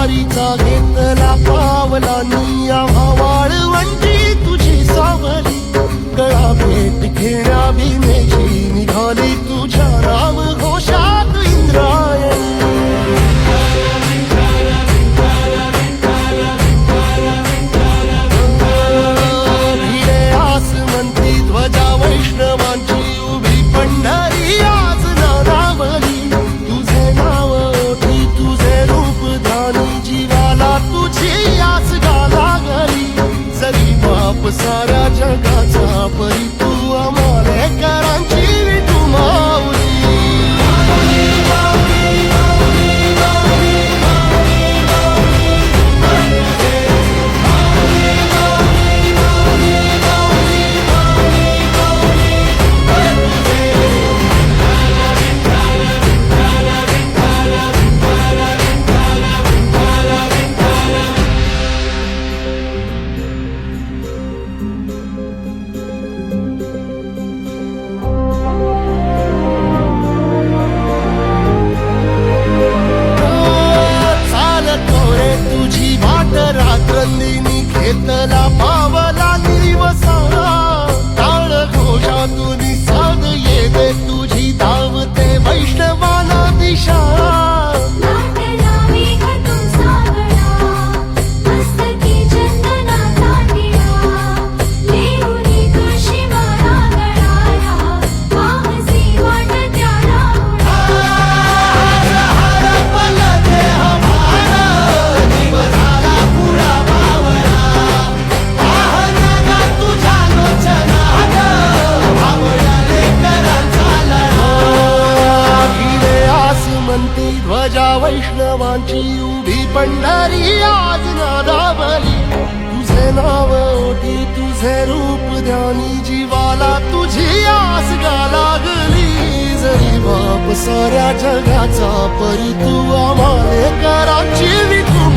वारीचा घेतला पावलांनी आम्हा वाळवंटी तुझी सावली गळा भेट घेण्या भीमेची निघाली तुझ्या राम घोषात इंद्रायणी भिडे आसमंती ध्वजा वैष्णवांची उभी पंढरी आज नादावली तुझे नाव ओठी तुझे रूप ध्यानी जीवाला तुझी आस गाला गली जरी बाप साऱ्या जगाचा परी तू आम्हाले करांची विठू माऊली रात्रंदिनी घेतला पावला दिवसाला टाळ घोषातून साध येते तुझी धावते वैष्णवाला दिशा ध्वजा वैष्णवांची उभी पंढरी आज नादावली तुझे नाव ओठी तुझे रूप ध्यानी जीवाला तुझी आस गा लागली जरी बाप साऱ्या जगाचा परी तू आम्हाले करांची विठू